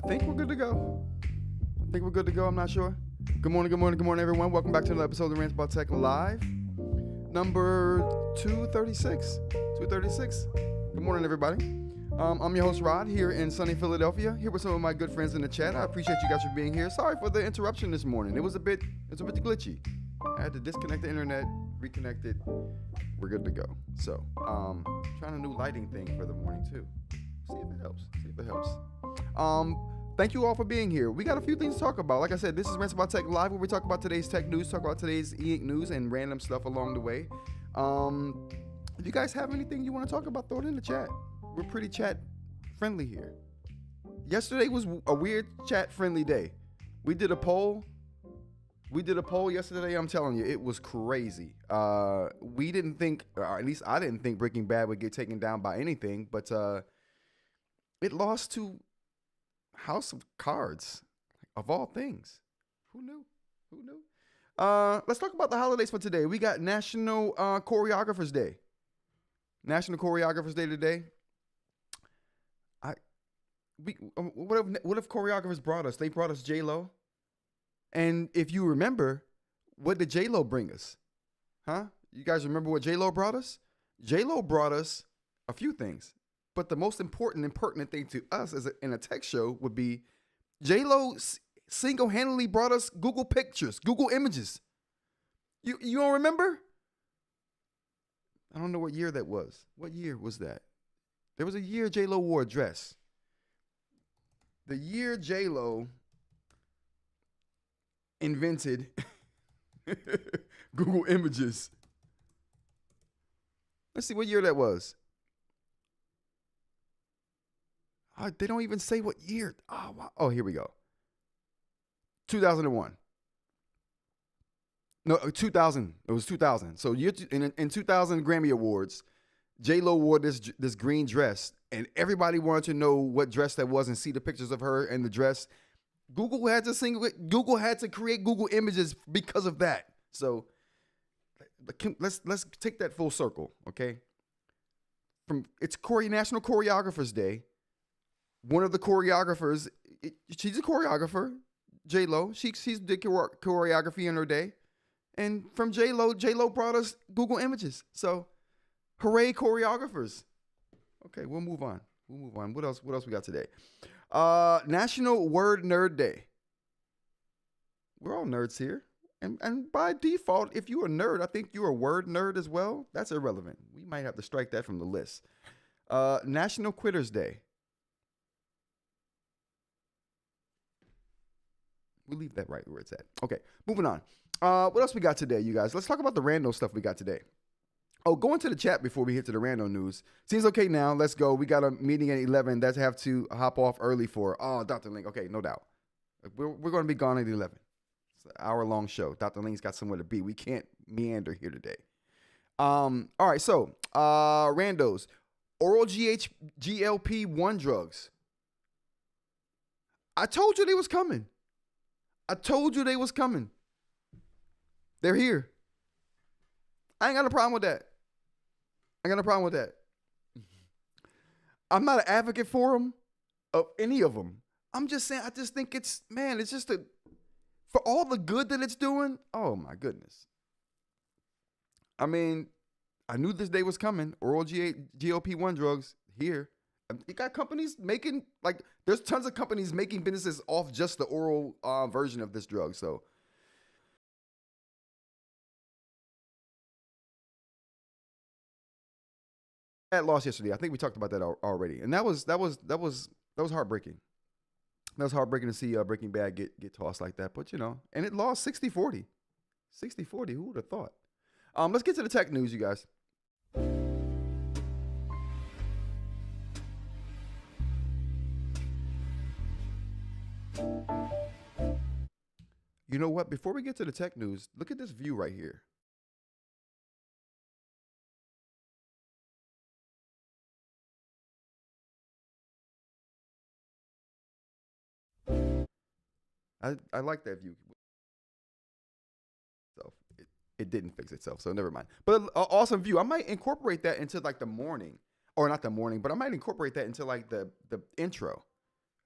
think we're good to go. I'm not sure. Good morning, everyone. Welcome back to another episode of Rants About Tech Live. Number 236. Good morning, everybody. I'm your host, Rod, here in sunny Philadelphia, here with some of my good friends in the chat. I appreciate you guys for being here. Sorry for the interruption this morning. It was a bit glitchy. I had to disconnect the internet, reconnect it. We're good to go. So, trying a new lighting thing for the morning, too. See if it helps. Thank you all for being here. We got a few things to talk about. Like I said, this is Rants About Tech Live, where we talk about today's tech news, talk about today's eInk news, and random stuff along the way. If you guys have anything you want to talk about, throw it in the chat. We're pretty chat friendly here. Yesterday was a weird chat friendly day. We did a poll yesterday. I'm telling you, it was crazy. We didn't think, or at least I didn't think Breaking Bad would get taken down by anything, but it lost to House of Cards, of all things. Who knew? Let's talk about the holidays for today. We got National Choreographers Day. National Choreographers Day today. What if choreographers brought us? They brought us J-Lo. And if you remember, what did J-Lo bring us? Huh? You guys remember what J-Lo brought us? J-Lo brought us a few things. But the most important and pertinent thing to us in a tech show would be J-Lo single-handedly brought us Google Pictures, Google Images. You don't remember? I don't know what year that was. What year was that? There was a year J-Lo wore a dress. The year J-Lo invented Google Images. Let's see what year that was. They don't even say what year. Oh, wow. Oh, here we go. 2001. No, 2000. It was 2000. So in 2000 Grammy Awards, J-Lo wore this green dress, and everybody wanted to know what dress that was and see the pictures of her and the dress. Google had to create Google Images because of that. So let's take that full circle, okay? It's National Choreographers Day. One of the choreographers, she's a choreographer, J-Lo. She did choreography in her day. And from J-Lo brought us Google Images. So, hooray, choreographers. Okay, we'll move on. What else we got today? National Word Nerd Day. We're all nerds here. And by default, if you're a nerd, I think you're a word nerd as well. That's irrelevant. We might have to strike that from the list. National Quitters Day. We'll leave that right where it's at. Okay, moving on. What else we got today, you guys? Let's talk about the random stuff we got today. Oh, go into the chat before we hit to the random news. Seems okay now. Let's go. We got a meeting at 11 that I have to hop off early for. Oh, Dr. Link. Okay, no doubt. We're going to be gone at 11. It's an hour-long show. Dr. Link's got somewhere to be. We can't meander here today. All right, so randos. Oral GLP-1 drugs. I told you they was coming. They're here. I ain't got a problem with that. I'm not an advocate for them, of any of them. I'm just saying, I just think it's just for all the good that it's doing. Oh my goodness. I mean, I knew this day was coming. Oral GLP-1 drugs here. You got companies making, there's tons of companies making businesses off just the oral version of this drug. So I lost yesterday. I think we talked about that already, and that was heartbreaking. That was heartbreaking to see Breaking Bad get tossed like that. But and it lost 60-40. 60-40. Who would have thought? Let's get to the tech news, you guys. You know what? Before we get to the tech news, look at this view right here. I like that view. So it didn't fix itself, so never mind. But awesome view. I might incorporate that into the morning, or not the morning, but I might incorporate that into the intro.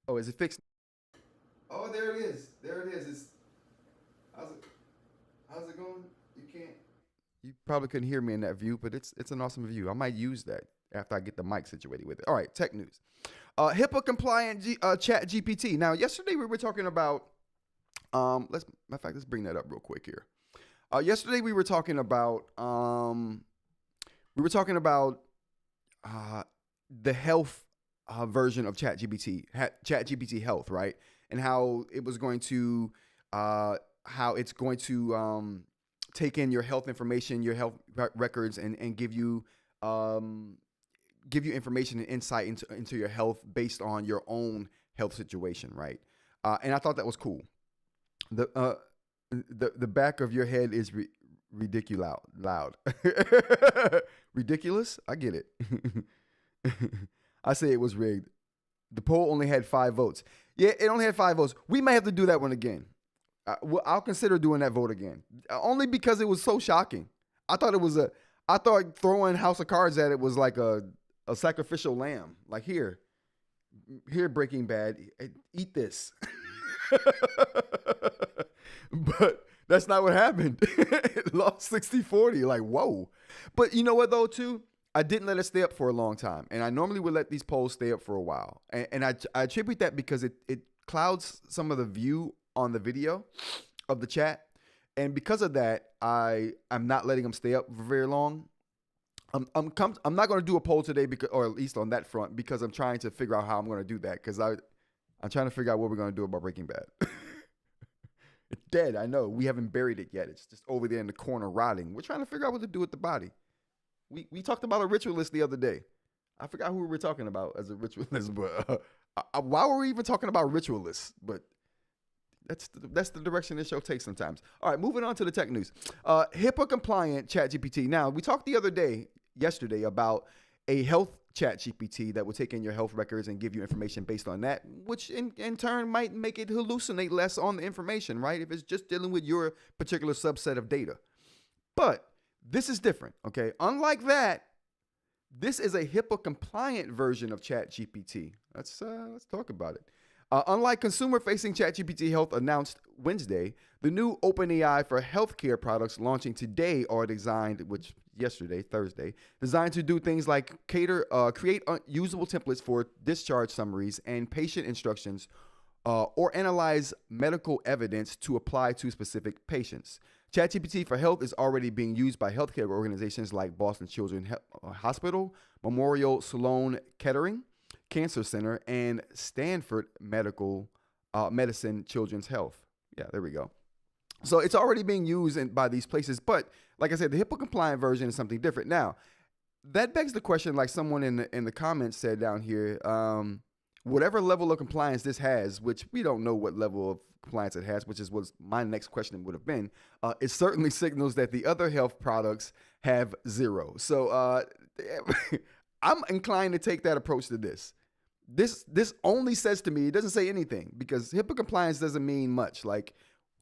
Oh, is it fixed? Oh, there it is. There it is. How's it? How's it going? You can't. You probably couldn't hear me in that view, but it's an awesome view. I might use that after I get the mic situated with it. All right, tech news. HIPAA-compliant ChatGPT. Now, yesterday we were talking about. Let's bring that up real quick here. Yesterday we were talking about. The health version of ChatGPT, ChatGPT Health, right? And how it was going to, take in your health information, your health records, and give you information and insight into your health based on your own health situation, right? And I thought that was cool. The back of your head is ridiculous loud. Ridiculous? I get it. I say it was rigged. The poll only had 5 votes. Yeah, it only had 5 votes. We may have to do that one again. I'll consider doing that vote again. Only because it was so shocking. I thought throwing House of Cards at it was like a sacrificial lamb. Like, here, Breaking Bad, eat this. But that's not what happened. It lost 60-40. Like, whoa. But you know what, though, too? I didn't let it stay up for a long time. And I normally would let these polls stay up for a while. And I attribute that because it clouds some of the view on the video of the chat. And because of that, I'm not letting them stay up for very long. I'm not going to do a poll today, or at least on that front, because I'm trying to figure out how I'm going to do that. Because I'm trying to figure out what we're going to do about Breaking Bad. It's dead, I know. We haven't buried it yet. It's just over there in the corner rotting. We're trying to figure out what to do with the body. We talked about a ritualist the other day. I forgot who we were talking about as a ritualist, but why were we even talking about ritualists? But that's the direction this show takes sometimes. All right, moving on to the tech news. HIPAA-compliant ChatGPT. Now, we talked yesterday about a health ChatGPT that will take in your health records and give you information based on that, which in turn might make it hallucinate less on the information, right? If it's just dealing with your particular subset of data. But this is different, okay? Unlike that, this is a HIPAA-compliant version of ChatGPT. Let's talk about it. Unlike consumer-facing ChatGPT Health announced Wednesday, the new OpenAI for healthcare products launching today are designed, Thursday, designed to do things like create usable templates for discharge summaries and patient instructions, or analyze medical evidence to apply to specific patients. ChatGPT for Health is already being used by healthcare organizations like Boston Children's Hospital, Memorial Sloan Kettering Cancer Center, and Stanford Medicine Children's Health. Yeah, there we go. So it's already being used by these places. But like I said, the HIPAA-compliant version is something different. Now, that begs the question, like someone in the comments said down here, whatever level of compliance this has, which we don't know what level of compliance it has, which is what my next question would have been, it certainly signals that the other health products have 0. So I'm inclined to take that approach to this. This only says to me, it doesn't say anything, because HIPAA compliance doesn't mean much. Like,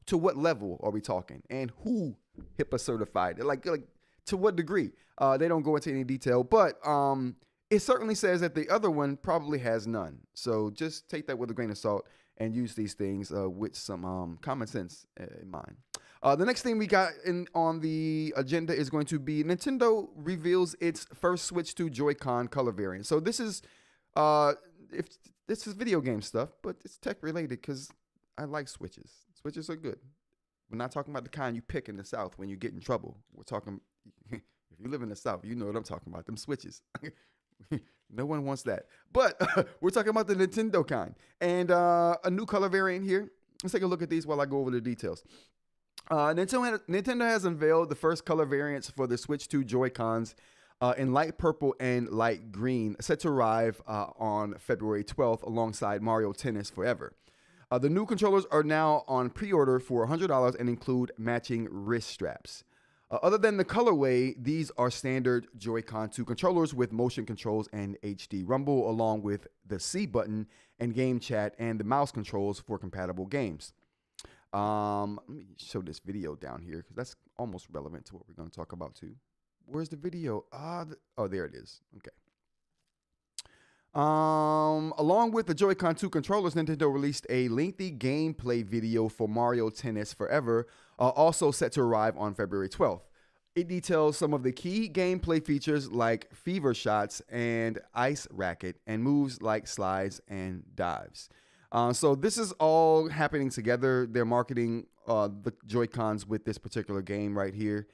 to what level are we talking? And who HIPAA certified? Like to what degree? They don't go into any detail, but it certainly says that the other one probably has none. So just take that with a grain of salt and use these things with some common sense in mind. The next thing we got on the agenda is going to be Nintendo reveals its first Switch 2 Joy-Con color variant. So this is video game stuff, but it's tech related because I like Switches. Switches are good. We're not talking about the kind you pick in the South when you get in trouble. We're talking, if you live in the South, you know what I'm talking about, them Switches. No one wants that. But we're talking about the Nintendo kind. And a new color variant here. Let's take a look at these while I go over the details. Nintendo has unveiled the first color variants for the Switch 2 Joy-Cons in light purple and light green, set to arrive on February 12th alongside Mario Tennis Forever. The new controllers are now on pre-order for $100 and include matching wrist straps. Other than the colorway, these are standard Joy-Con 2 controllers with motion controls and HD rumble, along with the C button and game chat and the mouse controls for compatible games. Let me show this video down here because that's almost relevant to what we're going to talk about too. Where's the video? Oh, there it is. Okay. Along with the Joy-Con 2 controllers, Nintendo released a lengthy gameplay video for Mario Tennis Forever, also set to arrive on February 12th. It details some of the key gameplay features like fever shots and ice racket, and moves like slides and dives. So this is all happening together. They're marketing the Joy-Cons with this particular game right here,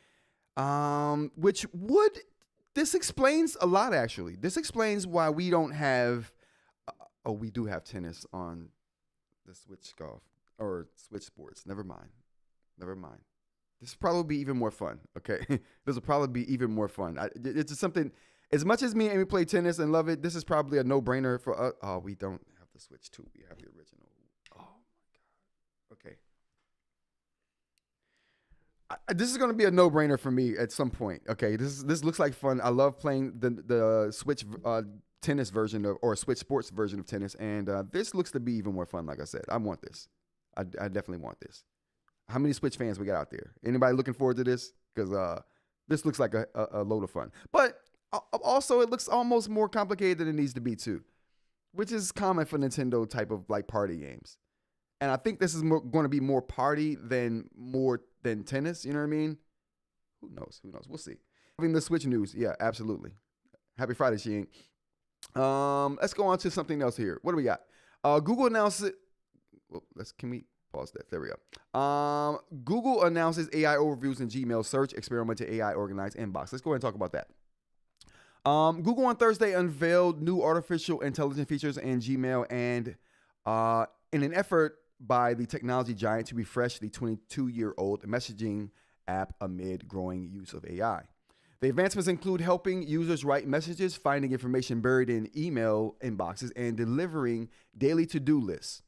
this explains a lot, actually. This explains why we don't have, we do have tennis on the Switch Golf, or Switch Sports. Never mind. This will probably be even more fun, okay? This will probably be even more fun. It's just something, as much as me and Amy play tennis and love it, this is probably a no-brainer for us. Oh, we don't have the Switch 2. We have the original. Oh, my God. Okay. This is going to be a no-brainer for me at some point. Okay, this looks like fun. I love playing the Switch tennis version or Switch Sports version of tennis, and this looks to be even more fun. Like I said, I want this. I definitely want this. How many Switch fans we got out there? Anybody looking forward to this? Because this looks like a load of fun. But also, it looks almost more complicated than it needs to be too, which is common for Nintendo type of like party games. And I think this is going to be more party than tennis. You know what I mean? Who knows? We'll see. Having the Switch news. Yeah, absolutely. Happy Friday, She Ain't. Let's go on to something else here. What do we got? Google announces. Well, can we pause that? There we go. Google announces AI overviews in Gmail search, experimental AI organized inbox. Let's go ahead and talk about that. Google on Thursday unveiled new artificial intelligence features in Gmail, and in an effort by the technology giant to refresh the 22-year-old messaging app amid growing use of AI. The advancements include helping users write messages, finding information buried in email inboxes, and delivering daily to-do lists.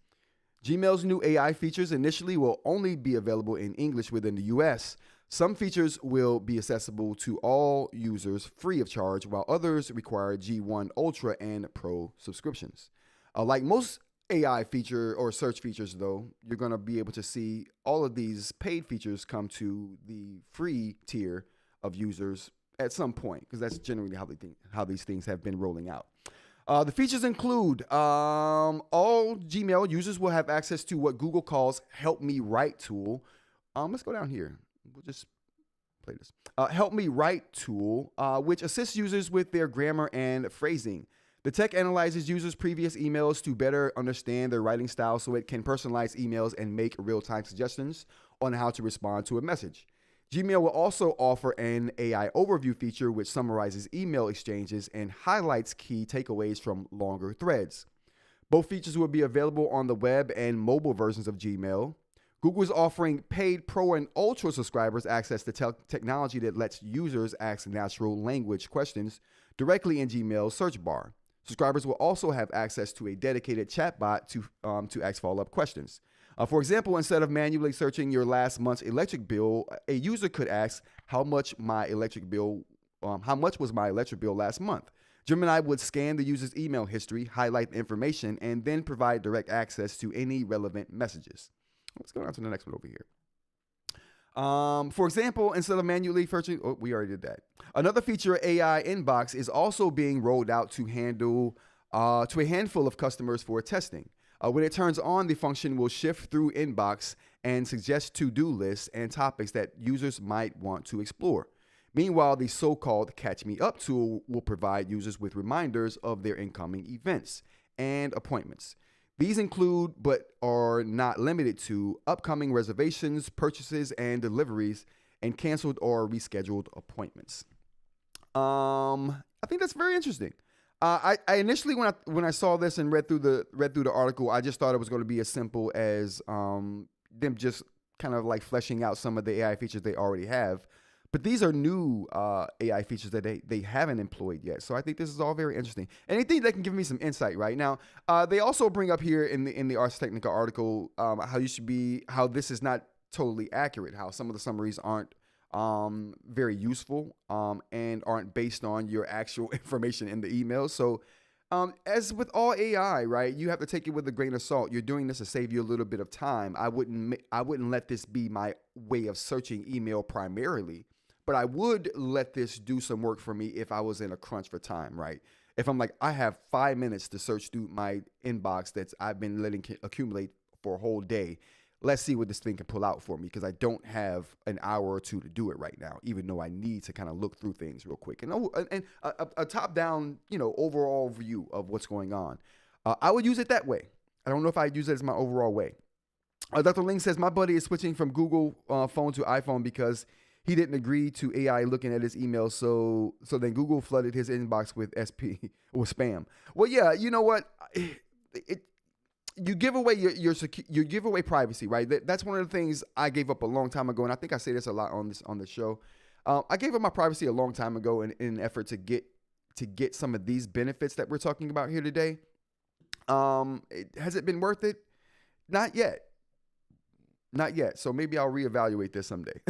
Gmail's new AI features initially will only be available in English within the US. Some features will be accessible to all users free of charge, while others require G1 Ultra and Pro subscriptions. Like most AI feature or search features, though, you're going to be able to see all of these paid features come to the free tier of users at some point, because that's generally how these things have been rolling out. The features include all Gmail users will have access to what Google calls Help Me Write tool. Let's go down here. We'll just play this. Help Me Write tool, which assists users with their grammar and phrasing. The tech analyzes users' previous emails to better understand their writing style so it can personalize emails and make real-time suggestions on how to respond to a message. Gmail will also offer an AI overview feature which summarizes email exchanges and highlights key takeaways from longer threads. Both features will be available on the web and mobile versions of Gmail. Google is offering paid Pro and Ultra subscribers access to technology that lets users ask natural language questions directly in Gmail's search bar. Subscribers will also have access to a dedicated chatbot to ask follow-up questions. For example, instead of manually searching your last month's electric bill, a user could ask, how much was my electric bill last month? Gemini would scan the user's email history, highlight the information, and then provide direct access to any relevant messages. Let's go on to the next one over here. For example, instead of manually searching, we already did that. Another feature, AI Inbox, is also being rolled out to a handful of customers for testing. When it turns on, the function will shift through Inbox and suggest to-do lists and topics that users might want to explore. Meanwhile, the so-called Catch Me Up tool will provide users with reminders of their incoming events and appointments. These include, but are not limited to, upcoming reservations, purchases, and deliveries, and canceled or rescheduled appointments. I think that's very interesting. I initially, when I saw this and read through the article, I just thought it was going to be as simple as them just kind of like fleshing out some of the AI features they already have. But these are new AI features that they haven't employed yet. So I think this is all very interesting. Anything that can give me some insight right now. They also bring up here in the Ars Technica article how this is not totally accurate, how some of the summaries aren't very useful and aren't based on your actual information in the email. So as with all AI, right, you have to take it with a grain of salt. You're doing this to save you a little bit of time. I wouldn't let this be my way of searching email primarily, but I would let this do some work for me if I was in a crunch for time, right? If I'm like, I have 5 minutes to search through my inbox that's I've been letting accumulate for a whole day, let's see what this thing can pull out for me, because I don't have an hour or two to do it right now, even though I need to kind of look through things real quick. And a top-down, overall view of what's going on. I would use it that way. I don't know if I'd use it as my overall way. Dr. Ling says, my buddy is switching from Google phone to iPhone because he didn't agree to AI looking at his email. So then Google flooded his inbox with with spam. Well, yeah, you know what? You give away you give away privacy, right? That's one of the things I gave up a long time ago, and I think I say this a lot on the show. I gave up my privacy a long time ago in an effort to get some of these benefits that we're talking about here today. Has it been worth it? Not yet. Not yet. So maybe I'll reevaluate this someday.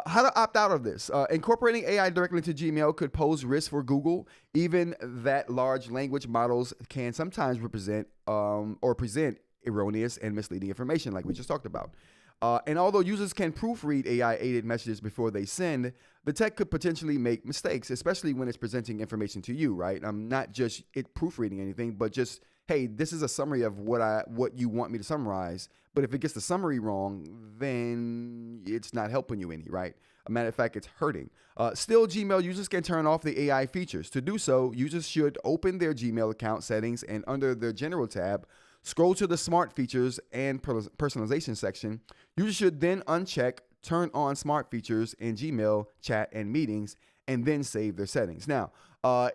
How to opt out of this. Incorporating AI directly into Gmail could pose risks for Google, even that large language models can sometimes present erroneous and misleading information, like we just talked about. And although users can proofread AI-aided messages before they send, the tech could potentially make mistakes, especially when it's presenting information to you, right? Not just it proofreading anything, but just, hey, this is a summary of what you want me to summarize. But if it gets the summary wrong, then it's not helping you any, right? A matter of fact, it's hurting. Still, Gmail users can turn off the AI features. To do so, users should open their Gmail account settings and under their General tab, scroll to the Smart Features and Personalization section. Users should then uncheck Turn on Smart Features in Gmail, Chat, and Meetings, and then save their settings. Now,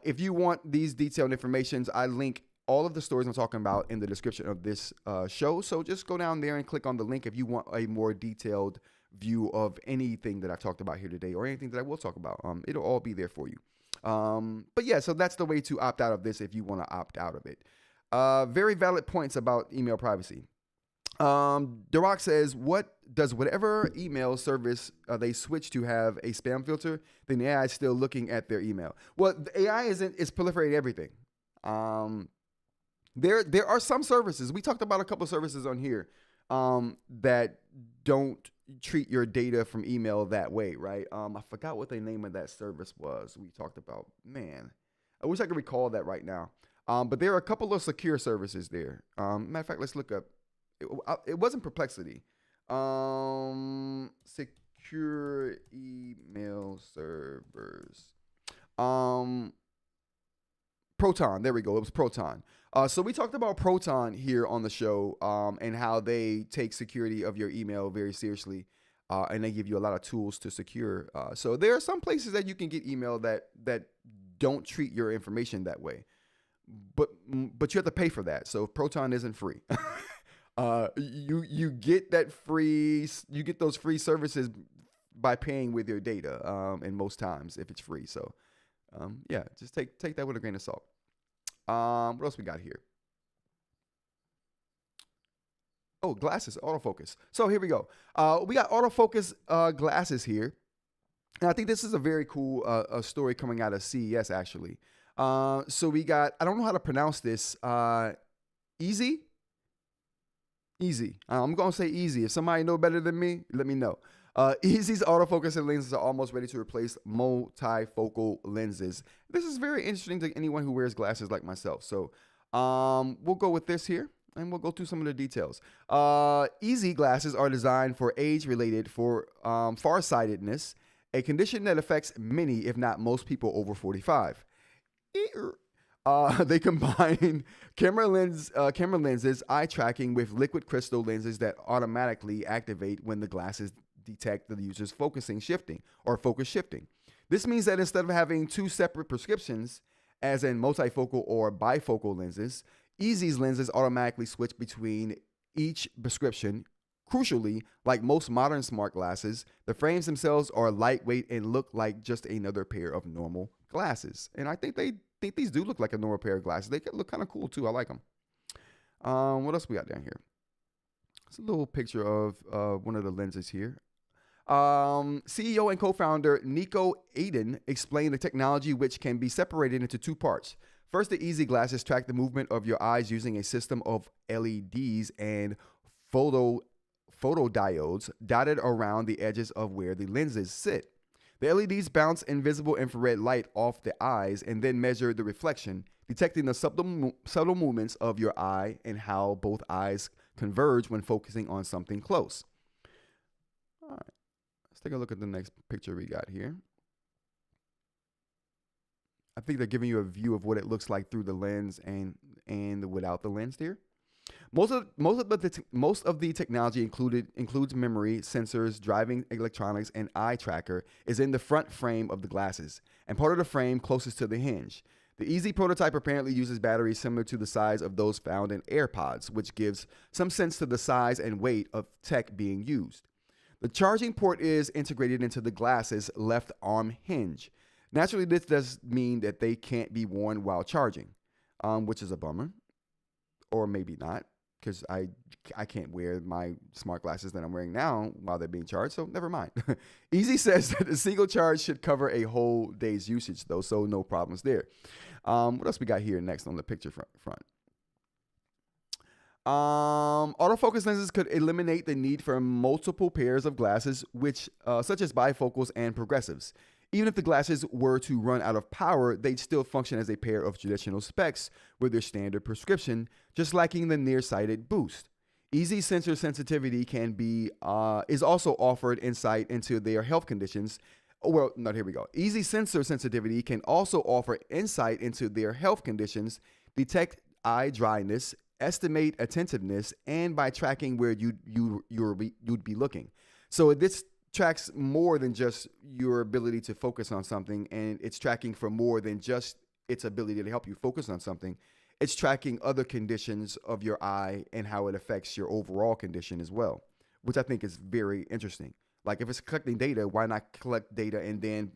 if you want these detailed information, I link all of the stories I'm talking about in the description of this show. So just go down there and click on the link if you want a more detailed view of anything that I've talked about here today or anything that I will talk about. It'll all be there for you. But yeah, so that's the way to opt out of this if you want to opt out of it. Very valid points about email privacy. Darak says, whatever email service they switch to have a spam filter, then the AI is still looking at their email. Well, the AI is proliferating everything. There are some services, we talked about a couple of services on here, that don't treat your data from email that way, right? I forgot what the name of that service was we talked about. Man, I wish I could recall that right now. But there are a couple of secure services there. Matter of fact, let's look up. It wasn't Perplexity. Secure email servers. Proton. There we go. It was Proton. So we talked about Proton here on the show, and how they take security of your email very seriously, and they give you a lot of tools to secure. So there are some places that you can get email that don't treat your information that way, but you have to pay for that. So Proton isn't free. You get those free services by paying with your data, and most times if it's free. So yeah, just take that with a grain of salt. What else we got here? Oh, glasses, autofocus. So here we go. We got autofocus glasses here. And I think this is a very cool story coming out of CES, actually. So we got, I don't know how to pronounce this. Easy. I'm going to say easy. If somebody know better than me, let me know. Easy's autofocusing lenses are almost ready to replace multifocal lenses. This is very interesting to anyone who wears glasses like myself. So we'll go with this here, and we'll go through some of the details. Easy glasses are designed for age-related farsightedness, a condition that affects many, if not most people over 45. They combine camera lenses, eye tracking with liquid crystal lenses that automatically activate when the glasses detect the user's focus shifting. This means that instead of having two separate prescriptions, as in multifocal or bifocal lenses, Easy's lenses automatically switch between each prescription. Crucially, like most modern smart glasses, the frames themselves are lightweight and look like just another pair of normal glasses. And I think these do look like a normal pair of glasses. They look kind of cool too. I like them. What else we got down here? It's a little picture of one of the lenses here. CEO and co-founder Nico Aiden explained the technology, which can be separated into two parts. First, the Easy glasses track the movement of your eyes using a system of LEDs and photodiodes dotted around the edges of where the lenses sit. The LEDs bounce invisible infrared light off the eyes and then measure the reflection, detecting the subtle movements of your eye and how both eyes converge when focusing on something close. All right, let's take a look at the next picture we got here. I think they're giving you a view of what it looks like through the lens and without the lens here. Most of the technology includes memory, sensors, driving electronics, and eye tracker is in the front frame of the glasses and part of the frame closest to the hinge. The Easy prototype apparently uses batteries similar to the size of those found in AirPods, which gives some sense to the size and weight of tech being used. The charging port is integrated into the glasses' left arm hinge. Naturally, this does mean that they can't be worn while charging, which is a bummer, or maybe not, because I can't wear my smart glasses that I'm wearing now while they're being charged, so never mind. Easy says that a single charge should cover a whole day's usage, though, so no problems there. What else we got here next on the picture front? Autofocus lenses could eliminate the need for multiple pairs of glasses, which such as bifocals and progressives. Even if the glasses were to run out of power, they'd still function as a pair of traditional specs with their standard prescription, just lacking the nearsighted boost. Easy sensor sensitivity is also offered insight into their health conditions. Well, no, here we go. Easy sensor sensitivity can also offer insight into their health conditions, detect eye dryness, estimate attentiveness, and by tracking where you'd be looking. So this tracks more than just your ability to focus on something, and it's tracking for more than just its ability to help you focus on something. It's tracking other conditions of your eye and how it affects your overall condition as well, which I think is very interesting. Like if it's collecting data, why not collect data and then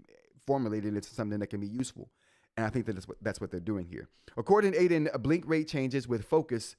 formulate it into something that can be useful? And I think that that's what they're doing here. According to Aiden, blink rate changes with focus,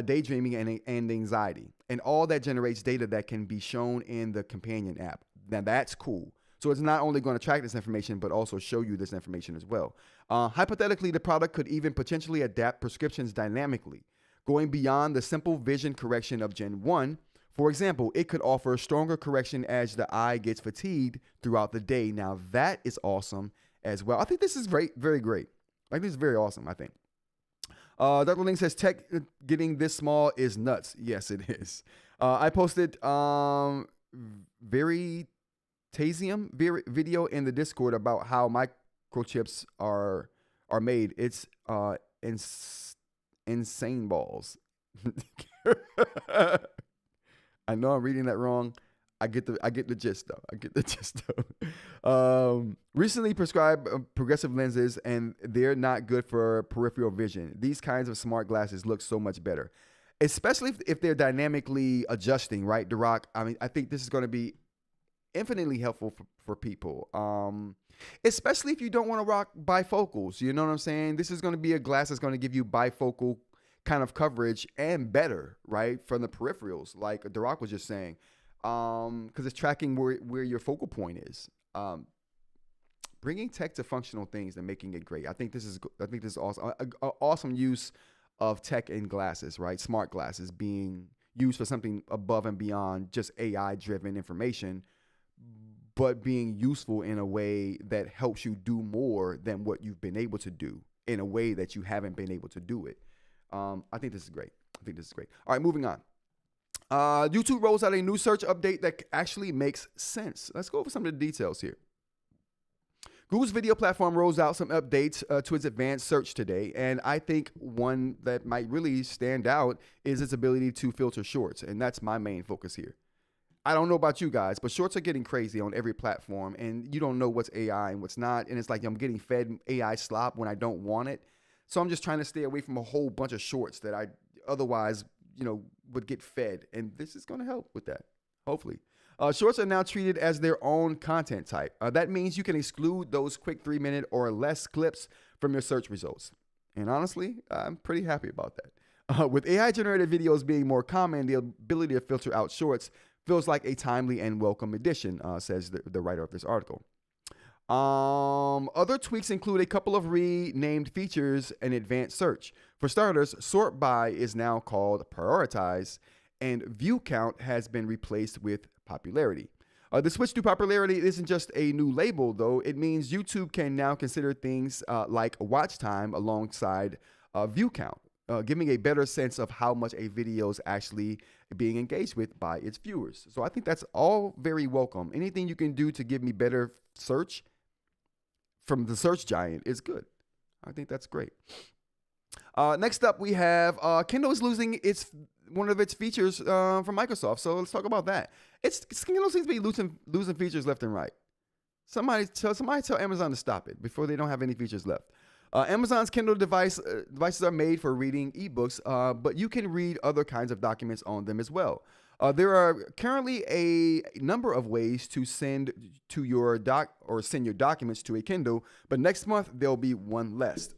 daydreaming, and anxiety, and all that generates data that can be shown in the companion app. Now that's cool. So it's not only going to track this information, but also show you this information as well. Hypothetically, the product could even potentially adapt prescriptions dynamically, going beyond the simple vision correction of Gen 1. For example, it could offer stronger correction as the eye gets fatigued throughout the day. Now that is awesome as well. I think this is great, very great. Like this is very awesome, I think. Dr. Link says tech getting this small is nuts. Yes, it is. I posted Veritasium video in the Discord about how microchips are made. It's insane balls. I know I'm reading that wrong. I get the gist though. Recently prescribed progressive lenses, and they're not good for peripheral vision. These kinds of smart glasses look so much better, especially if they're dynamically adjusting, right, Duroc? I mean, I think this is going to be infinitely helpful for people, especially if you don't want to rock bifocals. You know what I'm saying? This is going to be a glass that's going to give you bifocal kind of coverage and better, right, from the peripherals, like Duroc was just saying. Because it's tracking where your focal point is. Bringing tech to functional things and making it great. I think this is awesome. An awesome use of tech in glasses, right? Smart glasses being used for something above and beyond just AI-driven information, but being useful in a way that helps you do more than what you've been able to do in a way that you haven't been able to do it. I think this is great. All right, moving on. YouTube rolls out a new search update that actually makes sense. Let's go over some of the details here. Google's video platform rolls out some updates to its advanced search today, and I think one that might really stand out is its ability to filter shorts, and that's my main focus here. I don't know about you guys, but shorts are getting crazy on every platform, and you don't know what's AI and what's not, and it's like I'm getting fed AI slop when I don't want it. So I'm just trying to stay away from a whole bunch of shorts that I otherwise, would get fed, and this is going to help with that, hopefully. Shorts are now treated as their own content type. That means you can exclude those quick 3-minute or less clips from your search results. And honestly, I'm pretty happy about that. With AI-generated videos being more common, the ability to filter out shorts feels like a timely and welcome addition, says the writer of this article. Other tweaks include a couple of renamed features in advanced search. For starters, sort by is now called prioritize, and view count has been replaced with popularity. The switch to popularity isn't just a new label, though. It means YouTube can now consider things like watch time alongside view count, giving a better sense of how much a video is actually being engaged with by its viewers. So I think that's all very welcome. Anything you can do to give me better search from the search giant is good. I think that's great. Next up, we have Kindle is losing one of its features from Microsoft. So let's talk about that. Kindle seems to be losing features left and right. Somebody tell Amazon to stop it before they don't have any features left. Amazon's Kindle devices are made for reading ebooks, but you can read other kinds of documents on them as well. There are currently a number of ways to send your documents to a Kindle, but next month there'll be one less.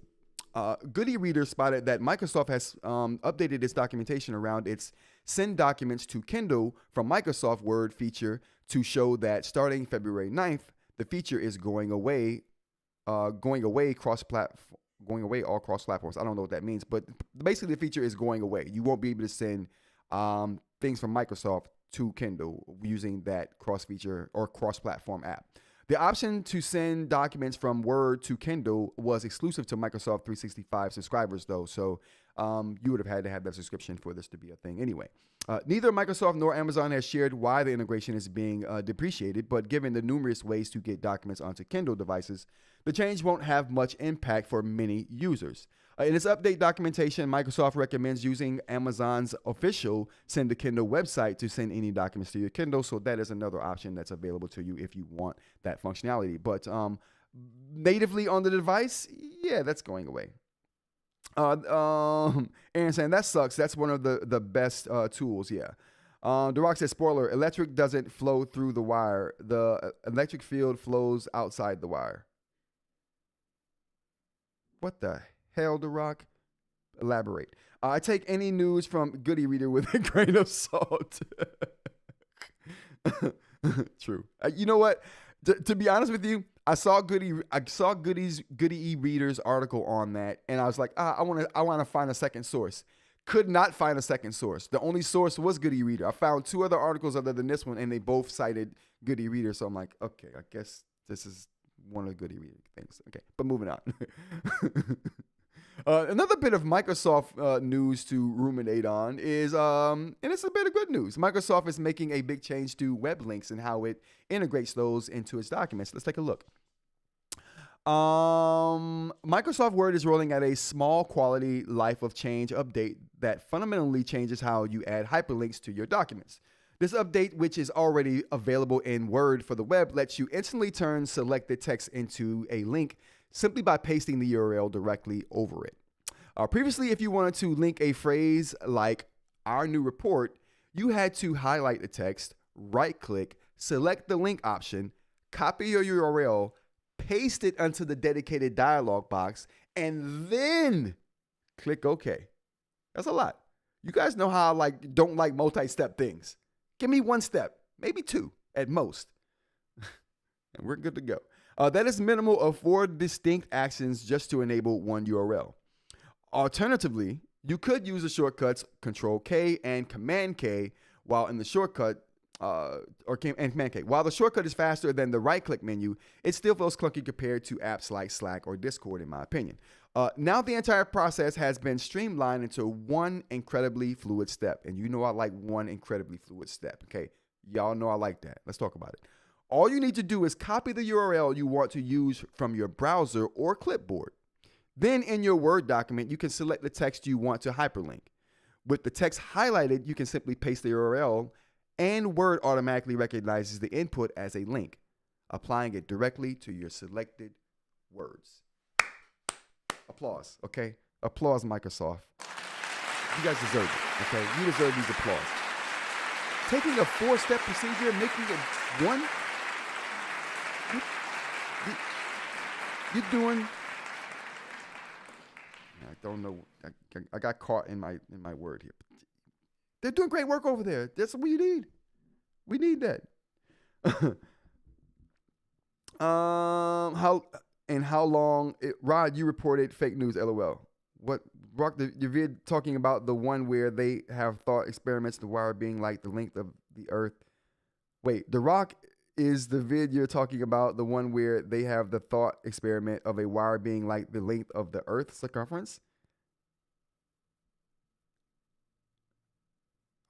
Good eReader spotted that Microsoft has updated its documentation around its send documents to Kindle from Microsoft Word feature to show that starting February 9th, the feature is going away all cross platforms. I don't know what that means, but basically the feature is going away. You won't be able to send things from Microsoft to Kindle using that cross feature or cross platform app. The option to send documents from Word to Kindle was exclusive to Microsoft 365 subscribers, though, so you would have had to have that subscription for this to be a thing anyway. Neither Microsoft nor Amazon has shared why the integration is being depreciated, but given the numerous ways to get documents onto Kindle devices, the change won't have much impact for many users. In its update documentation, Microsoft recommends using Amazon's official Send to Kindle website to send any documents to your Kindle. So that is another option that's available to you if you want that functionality. But natively on the device, yeah, that's going away. Aaron saying that sucks. That's one of the best tools. Yeah. The Rock says, spoiler, electric doesn't flow through the wire. The electric field flows outside the wire. What the hell, The Rock? Elaborate. I take any news from Good eReader with a grain of salt. True. You know what? To be honest with you, I saw Good eReader's article on that, and I was like, I want to find a second source. Could not find a second source. The only source was Good eReader. I found 2 other articles other than this one, and they both cited Good eReader. So I'm like, okay, I guess this is one of the Good eReader things. Okay, but moving on. Another bit of Microsoft news to ruminate on is, and it's a bit of good news. Microsoft is making a big change to web links and how it integrates those into its documents. Let's take a look. Microsoft Word is rolling out a small quality life of change update that fundamentally changes how you add hyperlinks to your documents. This update, which is already available in Word for the web, lets you instantly turn selected text into a link simply by pasting the URL directly over it. Previously, if you wanted to link a phrase like our new report, you had to highlight the text, right-click, select the link option, copy your URL, paste it onto the dedicated dialog box, and then click OK. That's a lot. You guys know how I don't like multi-step things. Give me 1 step, maybe 2 at most, and we're good to go. That is minimal of 4 distinct actions just to enable one URL. Alternatively, you could use the shortcuts Control-K and Command-K while in the shortcut, Command-K. While the shortcut is faster than the right-click menu, it still feels clunky compared to apps like Slack or Discord, in my opinion. Now the entire process has been streamlined into one incredibly fluid step. And you know I like one incredibly fluid step, okay? Y'all know I like that. Let's talk about it. All you need to do is copy the URL you want to use from your browser or clipboard. Then in your Word document, you can select the text you want to hyperlink. With the text highlighted, you can simply paste the URL, and Word automatically recognizes the input as a link, applying it directly to your selected words. Applause, okay? Applause, Microsoft. You guys deserve it, okay? You deserve these applause. Taking a 4-step procedure, making it one, you're doing. I don't know. I got caught in my word here. They're doing great work over there. That's what we need. We need that. How long? Rod, you reported fake news. LOL. What? Rock, your vid talking about the one where they have thought experiments the wire being like the length of the Earth. Wait, The Rock is the vid you're talking about the one where they have the thought experiment of a wire being like the length of the Earth's circumference?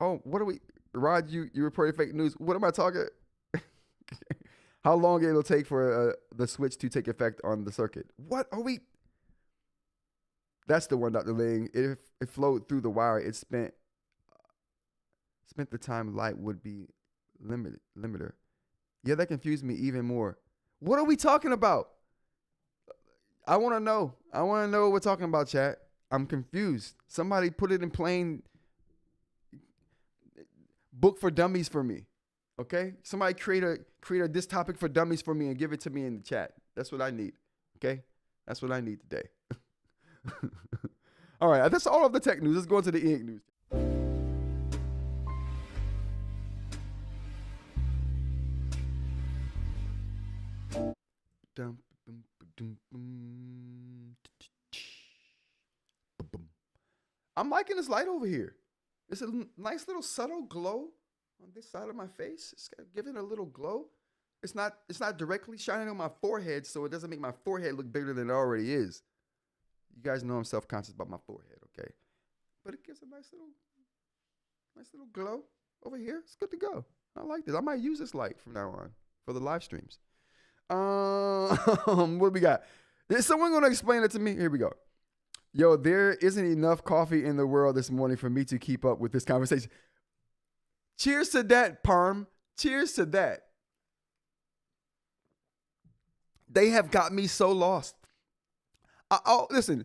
Oh, what are we? Rod, you reported fake news. What am I talking? How long it'll take for the switch to take effect on the circuit? What are we? That's the one, Dr. Ling. If it flowed through the wire, it spent the time light would be limiter. Yeah, that confused me even more. What are we talking about? I want to know. I want to know what we're talking about, chat. I'm confused. Somebody put it in plain book for dummies for me. Okay? Somebody create a this topic for dummies for me and give it to me in the chat. That's what I need. Okay? That's what I need today. All right, that's all of the tech news. Let's go into the eInk news. I'm liking this light over here. It's a nice little subtle glow on this side of my face. It's giving a little glow. It's not directly shining on my forehead, so it doesn't make my forehead look bigger than it already is. You guys know I'm self-conscious about my forehead, okay? But it gives a nice little glow over here. It's good to go. I like this. I might use this light from now on for the live streams. What do we got? Is someone going to explain it to me? Here we go. Yo, there isn't enough coffee in the world this morning for me to keep up with this conversation. Cheers to that, Parm. Cheers to that. They have got me so lost. Listen,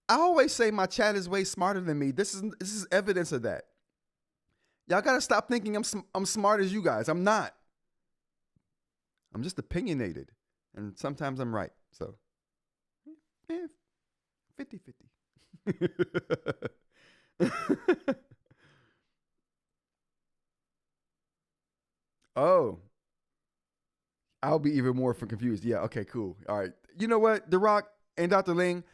I always say my chat is way smarter than me. This is evidence of that. Y'all got to stop thinking I'm smart as you guys. I'm not. I'm just opinionated. And sometimes I'm right. So, 50-50. Oh. I'll be even more confused. Yeah, okay, cool. All right. You know what, The Rock and Dr. Ling,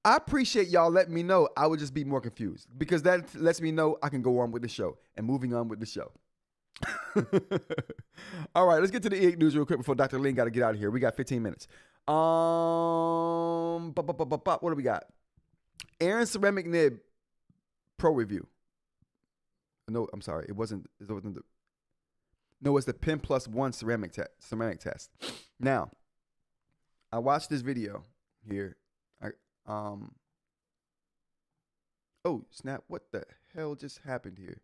I appreciate y'all letting me know. I would just be more confused because that lets me know I can go on with the show and moving on with the show. All right, let's get to the eInk news real quick before Dr. Ling got to get out of here. We got 15 minutes. What do we got? Aaron Ceramic Nib Pro Review. No, I'm sorry. It wasn't the. No, it's the Pen Plus One ceramic test. Now, I watched this video here. Oh, snap. What the hell just happened here?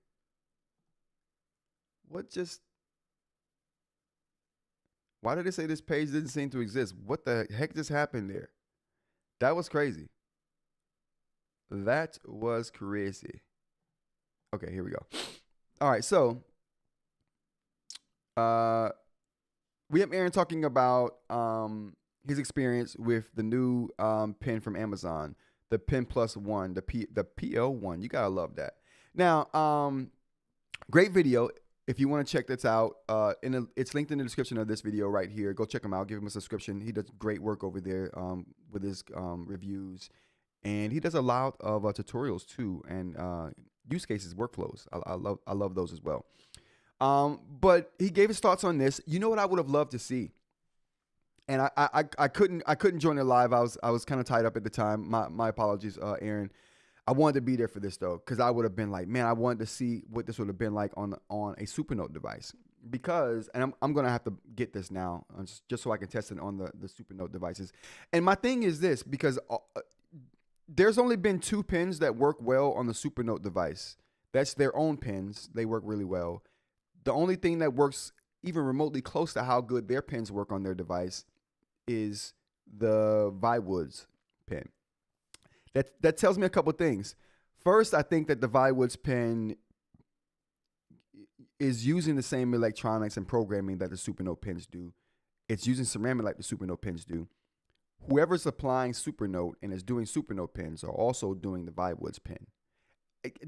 Why did it say this page didn't seem to exist? What the heck just happened there? That was crazy. That was crazy. Okay, here we go. All right, so we have Aaron talking about his experience with the new pen from Amazon, the Pen Plus One, the PL1. You gotta love that. Now, great video. If you want to check this out, it's linked in the description of this video right here. Go check him out. Give him a subscription. He does great work over there with his reviews, and he does a lot of tutorials too, and use cases, workflows. I love those as well. But he gave his thoughts on this. You know what I would have loved to see, and I couldn't join it live. I was kind of tied up at the time. My apologies, Aaron. I wanted to be there for this though, because I would have been like, man, I wanted to see what this would have been like on a Supernote device. Because, and I'm gonna have to get this now, just so I can test it on the Supernote devices. And my thing is this, because there's only been 2 pens that work well on the Supernote device. That's their own pens. They work really well. The only thing that works even remotely close to how good their pens work on their device is the Viwoods pen. That tells me a couple things. First, I think that the Viwoods pen is using the same electronics and programming that the Supernote pens do. It's using ceramic like the Supernote pens do. Whoever's applying Supernote and is doing Supernote pens are also doing the Viwoods pen.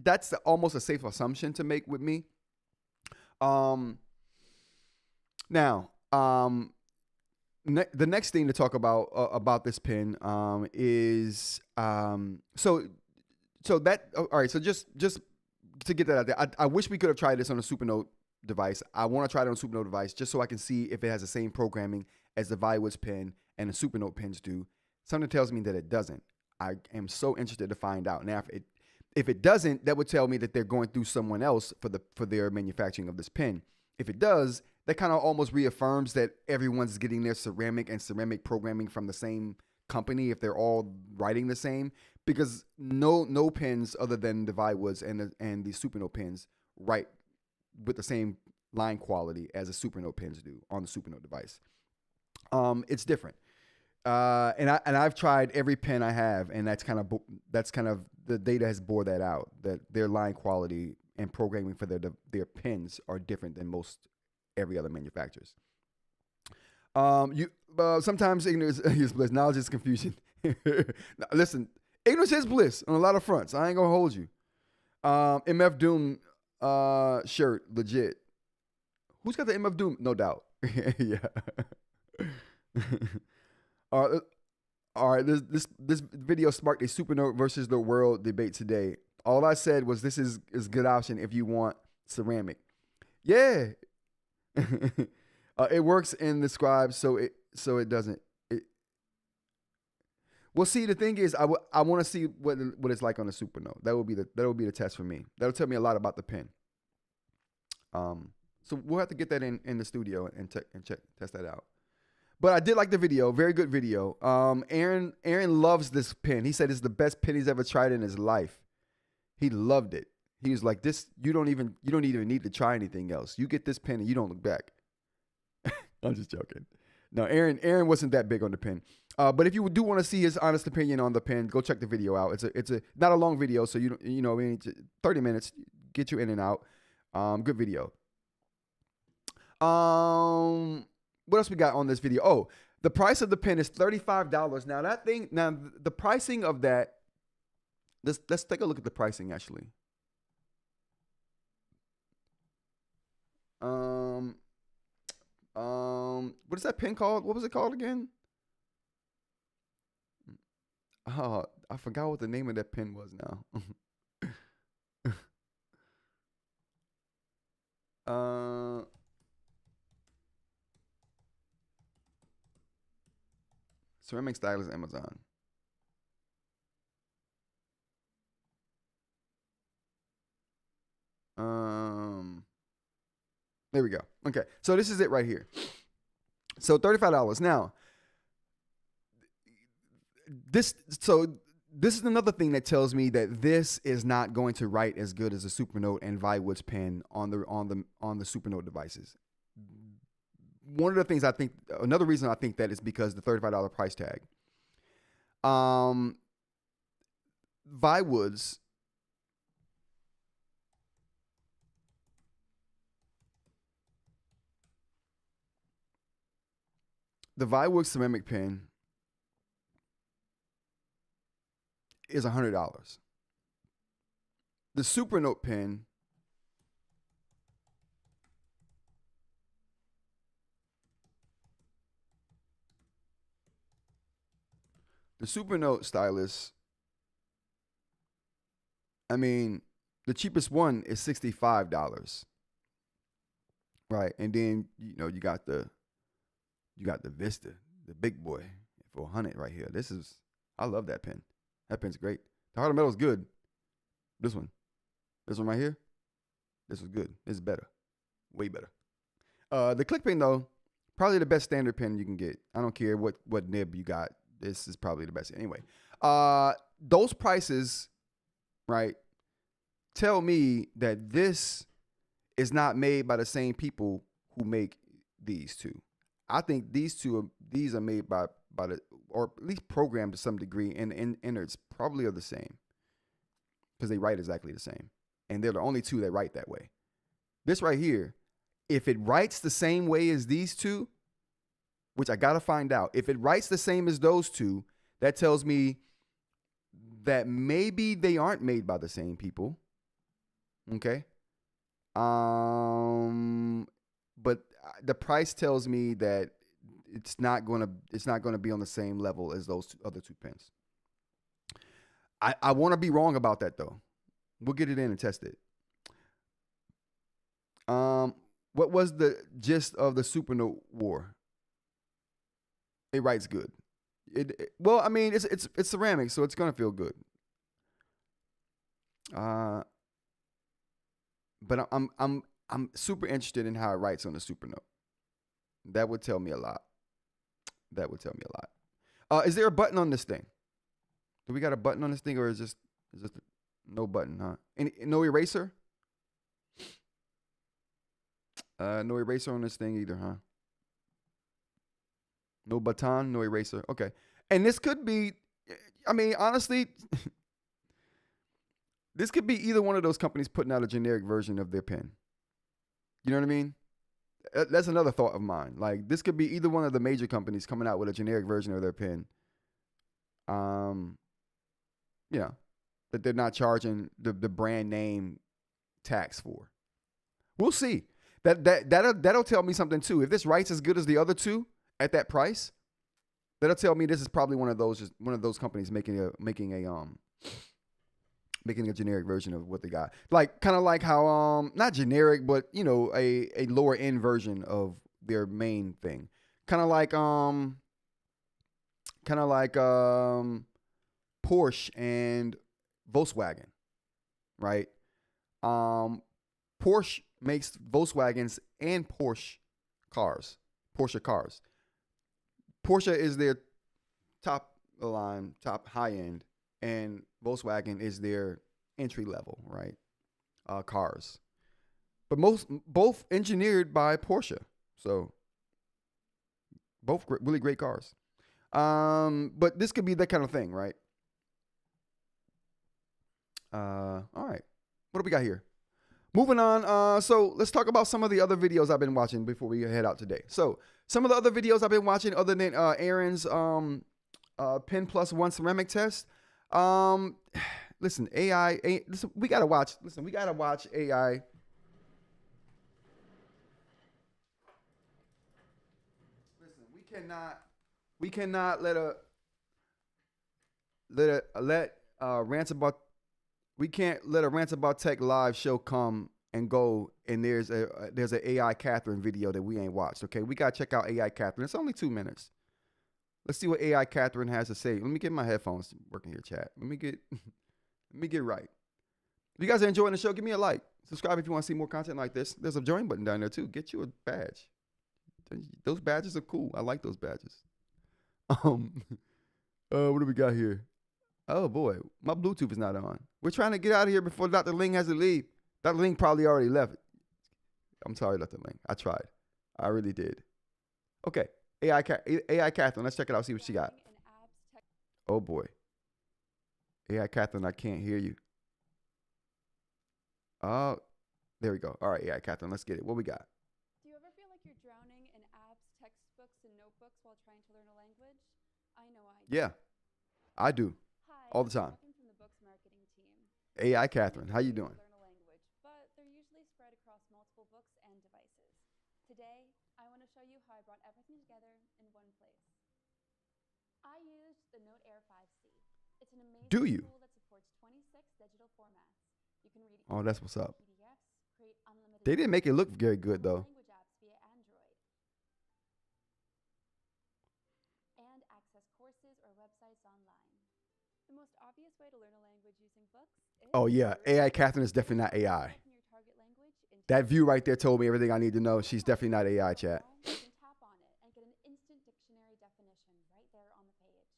That's almost a safe assumption to make with me. Now, the next thing to talk about this pen is so that all right. So just to get that out there, I wish we could have tried this on a Supernote device. I want to try it on a Supernote device just so I can see if it has the same programming as the Viwoods pen and the Supernote pens do. Something tells me that it doesn't. I am so interested to find out. Now, if it doesn't, that would tell me that they're going through someone else for their manufacturing of this pen. If it does, that kind of almost reaffirms that everyone's getting their ceramic and ceramic programming from the same company if they're all writing the same, because no pens other than the Viwoods and the Supernote pens write with the same line quality as the Supernote pens do on the Supernote device. It's different. And I've tried every pen I have, and that's kind of the data has bore that out, that their line quality and programming for their pens are different than most every other manufacturers. Sometimes ignorance is bliss, knowledge is confusion. Now, listen, ignorance is bliss on a lot of fronts. I ain't gonna hold you. MF Doom shirt, legit. Who's got the MF Doom? No doubt. Yeah. All right. This video sparked a Supernote versus the world debate today. All I said was this is a good option if you want ceramic. Yeah. It works in the scribe, so it doesn't. Well, see, the thing is, I want to see what it's like on the Supernote. That will be the test for me. That'll tell me a lot about the pen. So we'll have to get that in the studio and test that out. But I did like the video. Very good video. Aaron loves this pen. He said it's the best pen he's ever tried in his life. He loved it. He was like, "This, you don't even need to try anything else. You get this pen and you don't look back." I'm just joking. No, Aaron wasn't that big on the pen. But if you do want to see his honest opinion on the pen, go check the video out. It's a not a long video, so you know 30 minutes, get you in and out. Good video. What else we got on this video? Oh, the price of the pen is $35. Now the pricing of that, let's take a look at the pricing actually. What is that pen called? What was it called again? Oh, I forgot what the name of that pen was now. Ceramic Stylus Amazon. There we go. Okay, so this is it right here. So $35. Now, this is another thing that tells me that this is not going to write as good as a Supernote and Viwoods pen on the Supernote devices. One of the things another reason I think that is because the $35 price tag. Viwoods, the Viwoods ceramic pen is $100. The Supernote pen the Supernote stylus, I mean, the cheapest one is $65. Right. And then, you got the Vista, the big boy for $100 right here. I love that pen. That pen's great. The Heart of Metal is good. This one right here, this was good. This is better. Way better. The Click pen, though, probably the best standard pen you can get. I don't care what nib you got. This is probably the best. Anyway, those prices, right, tell me that this is not made by the same people who make these two. I think these are made by or at least programmed to some degree, and innards probably are the same because they write exactly the same, and they're the only two that write that way. This right here, if it writes the same way as these two, which I gotta find out, if it writes the same as those two, that tells me that maybe they aren't made by the same people. Okay. But the price tells me that it's not gonna be on the same level as those other two pens. I want to be wrong about that though. We'll get it in and test it. What was the gist of the Supernote war? It writes good. Well, I mean, it's ceramic, so it's gonna feel good. But I'm super interested in how it writes on the Supernote. That would tell me a lot. Is there a button on this thing? Do we got a button on this thing, or is this no button? Huh? No eraser? No eraser on this thing either, huh? No button, no eraser. Okay. And this could be, I mean, honestly, this could be either one of those companies putting out a generic version of their pen. You know what I mean? That's another thought of mine. Like, this could be either one of the major companies coming out with a generic version of their pen. Yeah, that they're not charging the brand name tax for. We'll see. That'll tell me something too. If this writes as good as the other two at that price, that'll tell me this is probably one of those companies making a generic version of what they got. Like, kind of like how not generic, but you know, a lower end version of their main thing. Kind of like Porsche and Volkswagen, right? Porsche makes Volkswagens and Porsche cars. Porsche is their top line, top high end, and Volkswagen is their entry level, right? Cars. But both engineered by Porsche. So both really great cars. But this could be that kind of thing, right? All right. What do we got here? Moving on. So let's talk about some of the other videos I've been watching before we head out today. So some of the other videos I've been watching, other than Aaron's Pen Plus One ceramic test. Listen, AI. Listen, we gotta watch AI. Listen, we cannot we can't let a Rants About Tech live show come and go, and there's an AI Catherine video that we ain't watched. Okay, we gotta check out AI Catherine. It's only 2 minutes. Let's see what AI Catherine has to say. Let me get my headphones working here, chat. Let me get right. If you guys are enjoying the show, give me a like. Subscribe if you want to see more content like this. There's a join button down there too. Get you a badge. Those badges are cool. I like those badges. What do we got here? Oh boy, my Bluetooth is not on. We're trying to get out of here before Dr. Ling has to leave. Dr. Ling probably already left. I'm sorry, Dr. Ling. I tried. I really did. Okay. AI Catherine. Let's check it out. See what she got. Oh boy. AI Catherine, I can't hear you. Oh, there we go. All right, AI Catherine, let's get it. What we got? Do you ever feel like you're drowning in apps, textbooks, and notebooks while trying to learn a language? I know I do. Yeah, I do. Hi, all the time. I'm from the Boox marketing team. AI Catherine, how you doing? Learn a language, but they're usually spread across multiple books and devices. Today, I want to show you how I brought everything together in one place. I used the Note Air 5C. It's an amazing tool that supports 26 digital formats. You can read that's what's up. PDFs, create unlimited. They didn't make it look very good though. Language apps via Android. And access courses or websites online. The most obvious way to learn a language using books is... Oh yeah, AI Catherine is definitely not AI. That view right there told me everything I need to know. She's definitely not AI, chat. You can tap on it and get an instant dictionary definition right there on the page.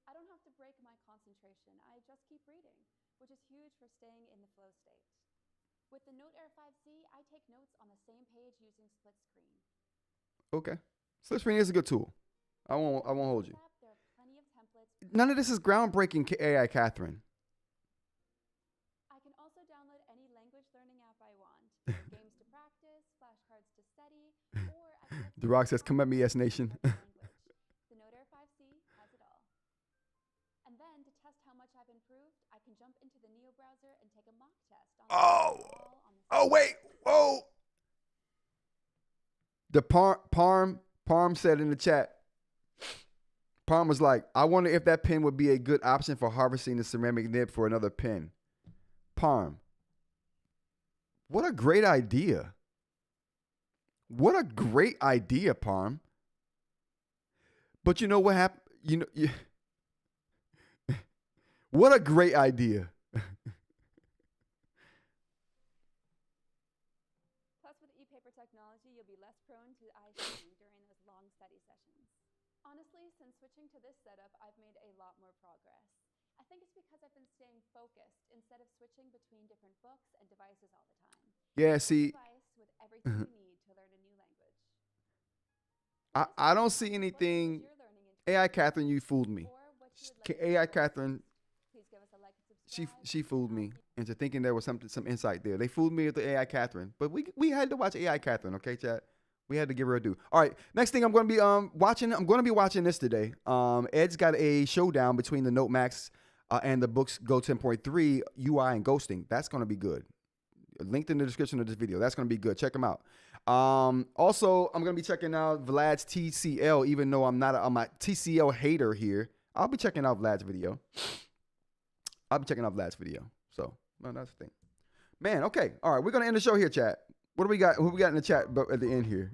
I don't have to break my concentration. I just keep reading, which is huge for staying in the flow state. With the Note Air 5C, I take notes on the same page using split screen. Okay. Split screen is a good tool. I won't hold you. None of this is groundbreaking, AI Catherine. I can also download any language learning app I want. Games to practice, flashcards to study, or... The Rock says, come at me, S Nation. The Note Air 5C has it all. And then to test how much I've improved, I can jump into the Neo browser and take a mock test. Wait. Whoa. The Parm said in the chat, Parm was like, I wonder if that pen would be a good option for harvesting the ceramic nib for another pen. Parm, What a great idea. What a great idea, Parm. But you know what happened? What a great idea. Plus, with e-paper technology, you'll be less prone to eye strain during those long study sessions. Honestly, since switching to this setup, I've made a lot more progress. I think it's because I've been staying focused instead of switching between different books and devices all the time. Yeah, see, Device with everything you need to learn a new language. I don't see anything. AI Catherine, you fooled me. AI Catherine, Please give us a like and subscribe. she fooled me into thinking there was some insight there. They fooled me with the AI Catherine, but we had to watch AI Catherine, okay, chat? We had to give her a due. All right, next thing I'm going to be watching. I'm going to be watching this today. Ed's got a showdown between the Note Max and the Boox Go 10.3 UI and ghosting. That's going to be good. Linked in the description of this video. That's going to be good. Check them out. Also, I'm going to be checking out Vlad's TCL, even though I'm not a TCL hater here. I'll be checking out Vlad's video. So, no, that's the thing. Man, okay. All right, we're going to end the show here, chat. What do we got? Who we got in the chat at the end here?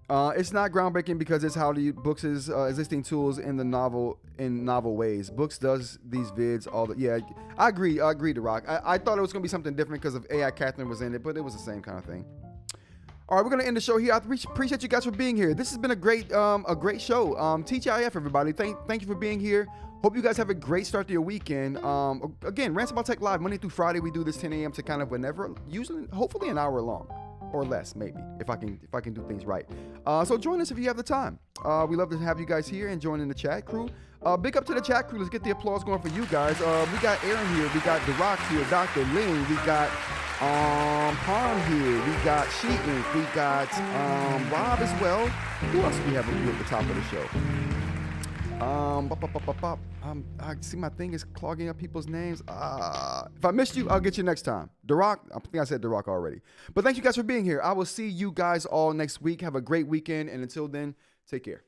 It's not groundbreaking because it's how the Boox's existing tools in novel ways. Boox does these vids all the. Yeah, I agree. I agree, The Rock. I thought it was gonna be something different because of AI Catherine was in it, but it was the same kind of thing. All right, we're gonna end the show here. I appreciate you guys for being here. This has been a great show. TGIF, everybody. Thank you for being here. Hope you guys have a great start to your weekend. Again, Rants About Tech Live, Monday through Friday. We do this 10 a.m. to kind of whenever, usually, hopefully an hour long. Or less, maybe, if I can do things right. So join us if you have the time. We love to have you guys here and join in the chat crew. Big up to the chat crew. Let's get the applause going for you guys. We got Aaron here. We got The Rock here. Dr. Ling. We got Pond here. We got eInk. We got Rob as well. Who else do we have here at the top of the show? I see my thing is clogging up people's names. If I missed you, I'll get you next time. The Rock, I think I said The Rock already. But thank you guys for being here. I will see you guys all next week. Have a great weekend. And until then, take care.